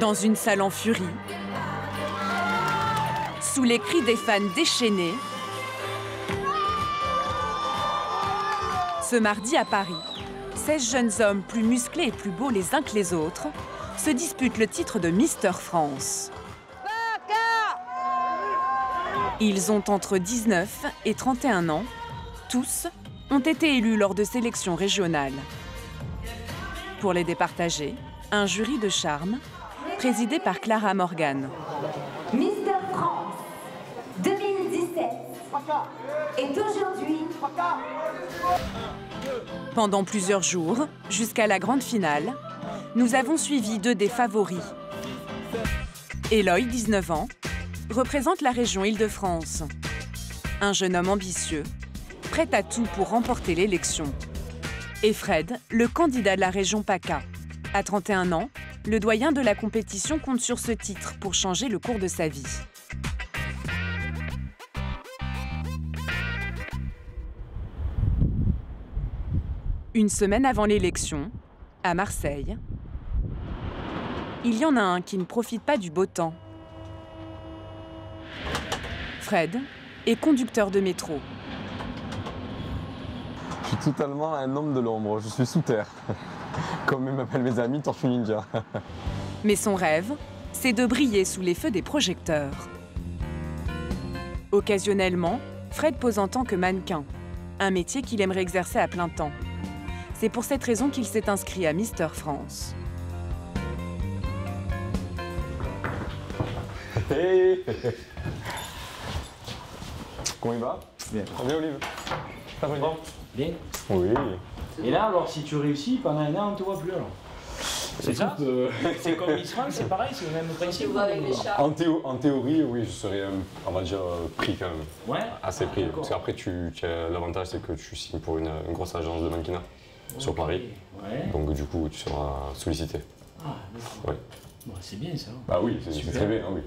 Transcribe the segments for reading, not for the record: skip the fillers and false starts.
Dans une salle en furie, sous les cris des fans déchaînés, ce mardi à Paris, 16 jeunes hommes plus musclés et plus beaux les uns que les autres se disputent le titre de Mister France. Ils ont entre 19 et 31 ans. Tous ont été élus lors de sélections régionales. Pour les départager, un jury de charme présidé par Clara Morgan. Mister France 2017 est aujourd'hui... Pendant plusieurs jours, jusqu'à la grande finale, nous avons suivi deux des favoris. Eloy, 19 ans, représente la région Île-de-France. Un jeune homme ambitieux, prêt à tout pour remporter l'élection. Et Fred, le candidat de la région PACA. À 31 ans, le doyen de la compétition compte sur ce titre pour changer le cours de sa vie. Une semaine avant l'élection, à Marseille, il y en a un qui ne profite pas du beau temps. Fred est conducteur de métro. Je suis totalement un homme de l'ombre, je suis sous terre. Comme m'appellent mes amis, Tortue Ninja. Mais son rêve, c'est de briller sous les feux des projecteurs. Occasionnellement, Fred pose en tant que mannequin, un métier qu'il aimerait exercer à plein temps. C'est pour cette raison qu'il s'est inscrit à Mister France. Hey. Comment il va? Bien. Ça va bien, Olive? Ça va bien? Bien. Oui. Et là, alors, si tu réussis, pendant un an, on ne te voit plus, alors. C'est ça? C'est comme Miss France, c'est pareil, c'est le même principe. En théorie, oui, je serais, on va dire, pris quand même. Ouais. Assez pris. Parce qu'après, l'avantage, c'est que tu signes pour une grosse agence de mannequinat sur Paris. Ouais. Donc, du coup, tu seras sollicité. Ah, d'accord. Ouais. Bon, c'est bien ça. Bah oui, c'est très bien, oui.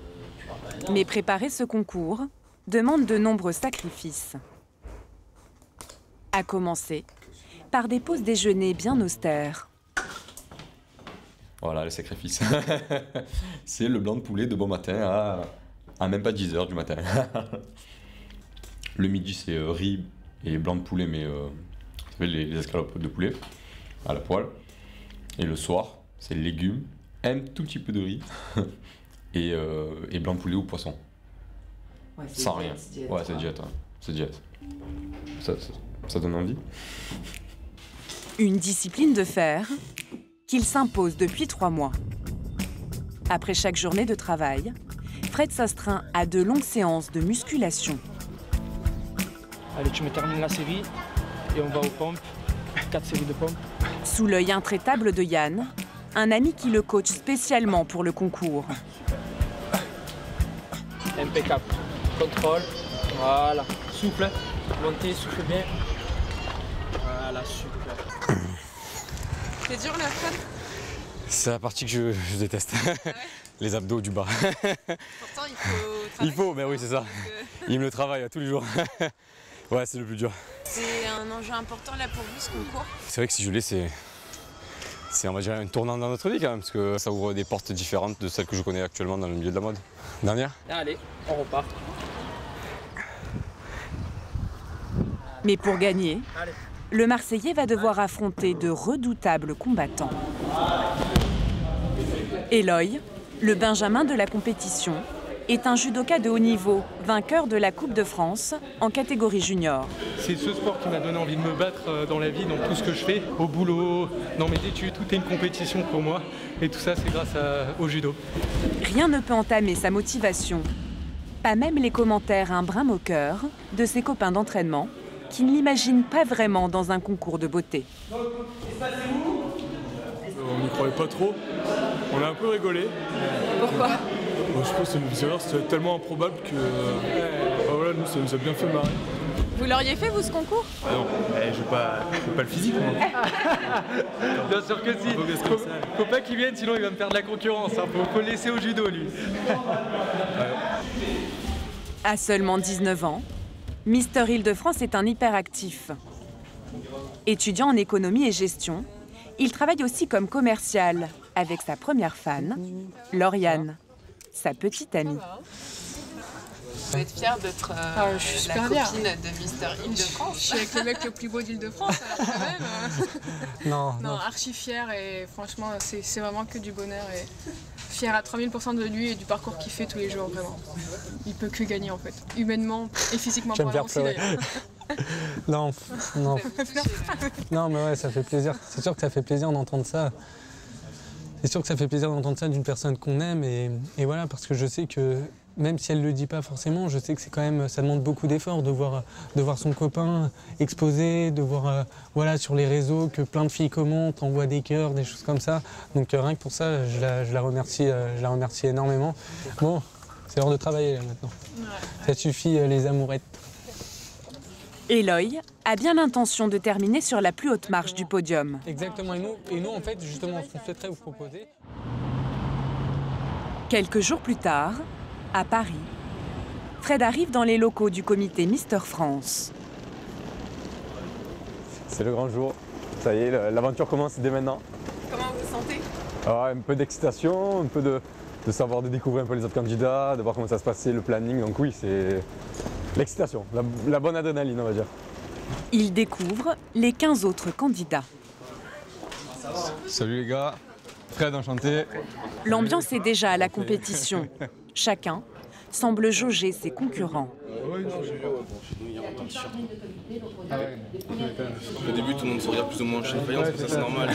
Mais préparer ce concours demande de nombreux sacrifices. À commencer par des pauses déjeuner bien austères. Voilà, le sacrifice. C'est le blanc de poulet de bon matin à même pas 10 h du matin. Le midi, c'est riz et blanc de poulet, mais les escalopes de poulet à la poêle. Et le soir, c'est légumes, un tout petit peu de riz et blanc de poulet ou poisson. Ouais, sans rien. Ouais, c'est diète. Hein. C'est diète. Ça donne envie. Une discipline de fer qu'il s'impose depuis 3 mois. Après chaque journée de travail, Fred s'astreint à de longues séances de musculation. Allez, tu me termines la série et on va aux pompes. 4 séries de pompes. Sous l'œil intraitable de Yann, un ami qui le coach spécialement pour le concours. Impeccable. Contrôle. Voilà. Souffle. Montez, souffle bien. Voilà, super. C'est dur la Fred? C'est la partie que je déteste. Ah ouais. Les abdos du bas. Pourtant, il faut travailler. Il faut, mais oui, c'est ça. Il me le travaille tous les jours. Ouais, c'est le plus dur. C'est un enjeu important là pour vous, ce concours? C'est vrai que si je l'ai, c'est on va dire un tournant dans notre vie quand même, parce que ça ouvre des portes différentes de celles que je connais actuellement dans le milieu de la mode. Dernière? Allez, on repart. Mais pour gagner, le Marseillais va devoir affronter de redoutables combattants. Eloy, le benjamin de la compétition, est un judoka de haut niveau, vainqueur de la Coupe de France en catégorie junior. C'est ce sport qui m'a donné envie de me battre dans la vie, dans tout ce que je fais, au boulot, dans mes études, tout est une compétition pour moi. Et tout ça, c'est grâce au judo. Rien ne peut entamer sa motivation. Pas même les commentaires un brin moqueur de ses copains d'entraînement qui ne l'imaginent pas vraiment dans un concours de beauté. On n'y croyait pas trop. On a un peu rigolé. Pourquoi? Je pense que c'est tellement improbable que voilà, nous, ça nous a bien fait marrer. Vous l'auriez fait, vous, ce concours? Ah non, je veux pas le physique, moi. Bien sûr que si. Faut pas qu'il vienne, sinon il va me faire de la concurrence. Hein. Faut le laisser au judo, lui. À seulement 19 ans, Mister Île-de-France est un hyperactif. Étudiant en économie et gestion, il travaille aussi comme commercial avec sa première fan, Lauriane, sa petite amie. Vous êtes fière d'être je suis la super copine bien. de Mister Île-de-France. Je suis avec le mec le plus beau d'Île-de-France, alors quand même. Non, archi fière et franchement, c'est vraiment que du bonheur. Et fière à 3000% de lui et du parcours qu'il fait tous les jours, vraiment. Il peut que gagner en fait, humainement et physiquement parlant aussi d'ailleurs. Non, mais ouais, ça fait plaisir. C'est sûr que ça fait plaisir d'entendre ça. C'est sûr que ça fait plaisir d'entendre ça d'une personne qu'on aime et voilà, parce que je sais que même si elle ne le dit pas forcément, je sais que c'est quand même, ça demande beaucoup d'efforts de voir son copain exposé, de voir voilà, sur les réseaux que plein de filles commentent, envoient des cœurs, des choses comme ça. Donc rien que pour ça, je la remercie énormément. Bon, c'est l'heure de travailler là, maintenant. Ouais. Ça suffit les amourettes. Eloy a bien l'intention de terminer sur la plus haute marche du podium. Exactement, et nous en fait, justement, ce qu'on souhaiterait vous proposer. Quelques jours plus tard, à Paris, Fred arrive dans les locaux du comité Mister France. C'est le grand jour. Ça y est, l'aventure commence dès maintenant. Comment vous vous sentez? Un peu d'excitation, un peu de savoir, de découvrir un peu les autres candidats, de voir comment ça se passait, le planning. Donc oui, c'est l'excitation, la bonne adrénaline, on va dire. Il découvre les 15 autres candidats. Salut les gars, Fred, enchanté. L'ambiance est déjà à la compétition. Chacun semble jauger ses concurrents. Au début, tout le monde se regarde plus ou moins chez Faïence, ça c'est normal.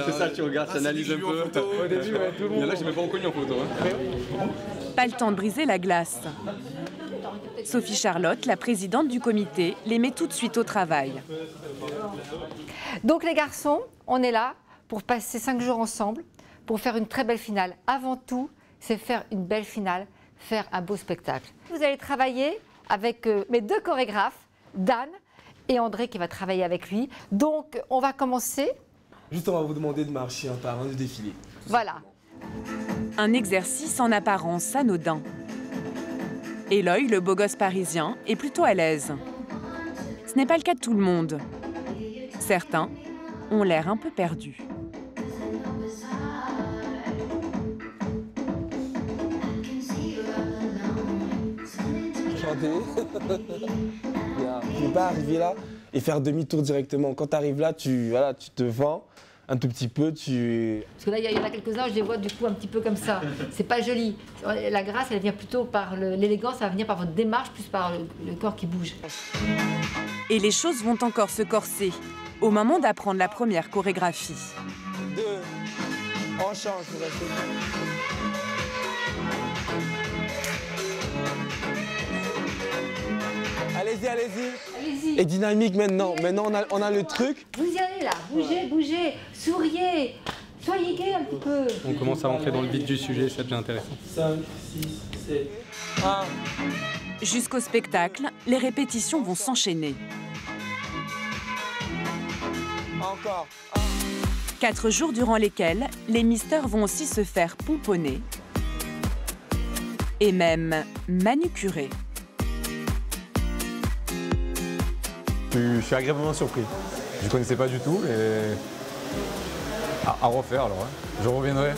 C'est ça, tu regardes, tu analyses un peu. Au début, tout le monde. Il y en a que je n'ai pas reconnu en photo. Pas le temps de briser la glace. Sophie Charlotte, la présidente du comité, les met tout de suite au travail. Donc les garçons, on est là pour passer 5 jours ensemble, pour faire une très belle finale. Avant tout, c'est faire une belle finale, faire un beau spectacle. Vous allez travailler avec mes 2 chorégraphes, Dan et André qui va travailler avec lui. Donc on va commencer. Juste on va vous demander de marcher un par un, de défiler. Voilà. Un exercice en apparence anodin. Eloy, le beau gosse parisien, est plutôt à l'aise. Ce n'est pas le cas de tout le monde. Certains ont l'air un peu perdus. Tu ne peux pas arriver là et faire demi-tour directement. Quand tu arrives là, tu te vends un tout petit peu. Parce que là, il y en a quelques-uns, je les vois du coup un petit peu comme ça. C'est pas joli. La grâce, elle vient plutôt par l'élégance, ça va venir par votre démarche, plus par le corps qui bouge. Et les choses vont encore se corser au moment d'apprendre la première chorégraphie. 2, on change, vous restez. Allez-y, allez-y. Et dynamique maintenant. Maintenant, on a le truc. Vous y allez là, bougez, souriez. Soyez gay un petit peu. On commence à rentrer dans le vif du sujet, ça devient intéressant. 5, 6, 7, 1. Jusqu'au spectacle, les répétitions vont s'enchaîner. Encore. 4 jours durant lesquels les mystères vont aussi se faire pomponner et même manucurer. Je suis agréablement surpris. Je ne connaissais pas du tout et à refaire alors, hein. Je reviendrai.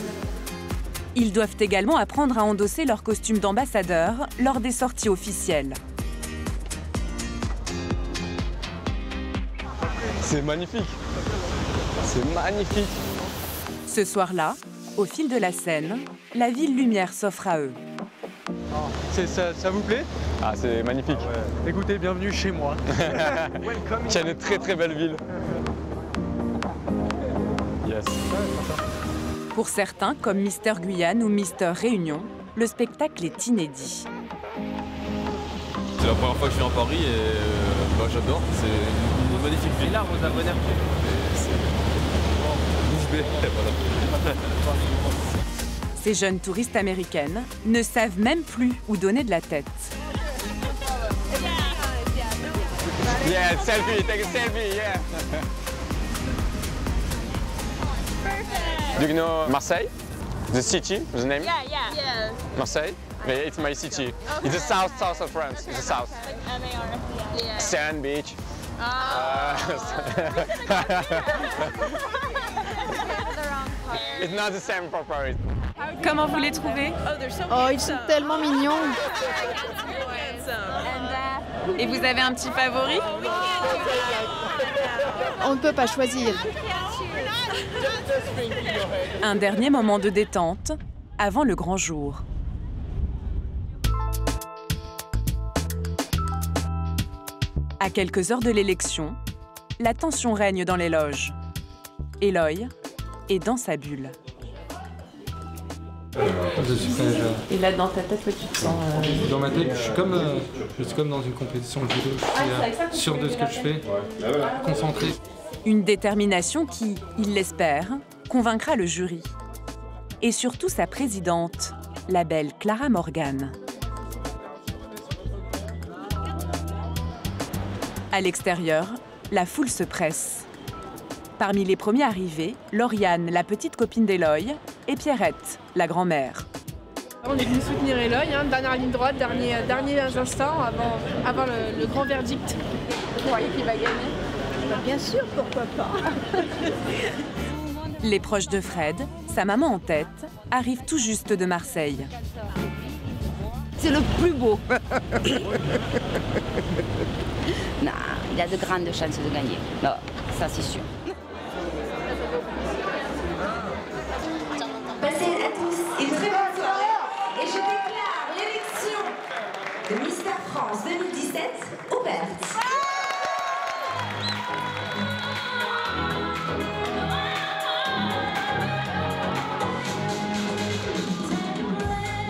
Ils doivent également apprendre à endosser leur costume d'ambassadeur lors des sorties officielles. C'est magnifique. C'est magnifique. Ce soir-là, au fil de la scène, la ville lumière s'offre à eux. Ça vous plaît? Ah, c'est magnifique. Ouais. Écoutez, bienvenue chez moi. Il y a une très très belle ville. Yes. Pour certains, comme Mister Guyane ou Mister Réunion, le spectacle est inédit. C'est la première fois que je viens à Paris et j'adore. C'est une magnifique ville. Là, vos abonnés. Ces jeunes touristes américaines ne savent même plus où donner de la tête. Yeah, selfie, take a selfie, yeah. Do you know Marseille? The city, the name? Yeah. Marseille? Yeah, it's my city. Okay. It's the south of France. It's the south. Yeah. Sand beach. It's not the same for Paris. Comment vous les trouvez? Oh, ils sont tellement mignons. Et vous avez un petit favori? On ne peut pas choisir. Un dernier moment de détente avant le grand jour. À quelques heures de l'élection, la tension règne dans les loges. Eloy est dans sa bulle. Je suis prêt déjà. Et là, dans ta tête, tu te sens... Dans ma tête, je suis comme dans une compétition de judo. Je suis sûr de ce que je fais, concentré. Une détermination qui, il l'espère, convaincra le jury. Et surtout sa présidente, la belle Clara Morgan. À l'extérieur, la foule se presse. Parmi les premiers arrivés, Lauriane, la petite copine d'Eloy, et Pierrette, la grand-mère. On est venu soutenir Eloy, dernière ligne droite, derniers instants avant le grand verdict. Vous croyez qu'il va gagner? Bien sûr, pourquoi pas. Les proches de Fred, sa maman en tête, arrivent tout juste de Marseille. C'est le plus beau. Non, il a de grandes chances de gagner. Non, ça c'est sûr. Passez à tous une très bonne soirée et je déclare l'élection de Mister France 2017 ouverte.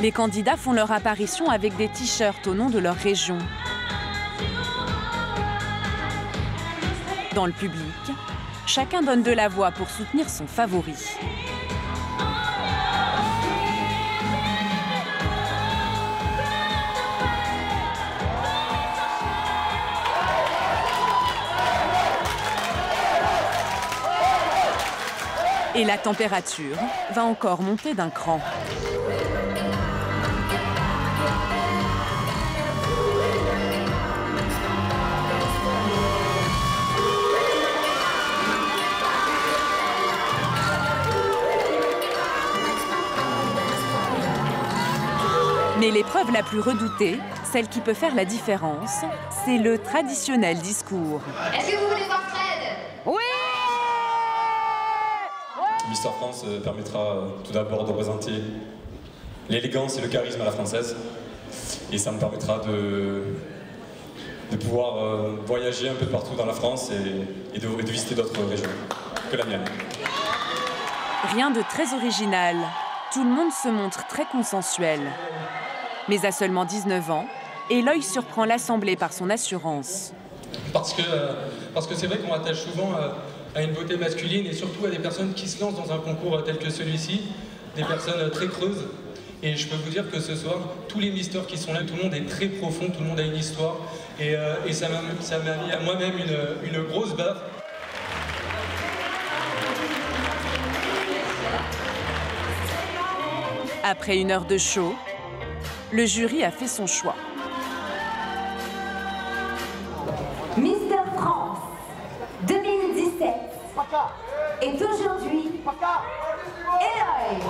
Les candidats font leur apparition avec des t-shirts au nom de leur région. Dans le public, chacun donne de la voix pour soutenir son favori. Et la température va encore monter d'un cran. Mais l'épreuve la plus redoutée, celle qui peut faire la différence, c'est le traditionnel discours. Est-ce que vous voulez voir Fred? Oui! Mister France permettra tout d'abord de représenter l'élégance et le charisme à la française. Et ça me permettra de pouvoir voyager un peu partout dans la France et de visiter d'autres régions que la mienne. Rien de très original. Tout le monde se montre très consensuel. Mais à seulement 19 ans, Eloy surprend l'Assemblée par son assurance. Parce que c'est vrai qu'on attache souvent à une beauté masculine et surtout à des personnes qui se lancent dans un concours tel que celui-ci, des personnes très creuses. Et je peux vous dire que ce soir, tous les misters qui sont là, tout le monde est très profond, tout le monde a une histoire. Et ça m'a mis à moi-même une grosse baffe. Après une heure de show, le jury a fait son choix. Mister France 2017 est aujourd'hui Eloy.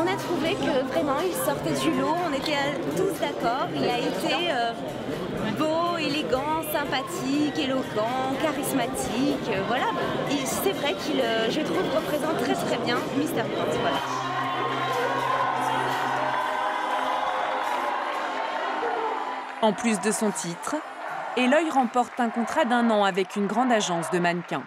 On a trouvé que vraiment il sortait du lot, on était tous d'accord, il a été beau, élégant, sympathique, éloquent, charismatique, voilà. C'est vrai qu'il, je trouve, représente très très bien Mister France, voilà. En plus de son titre, Eloy remporte un contrat d'1 an avec une grande agence de mannequins.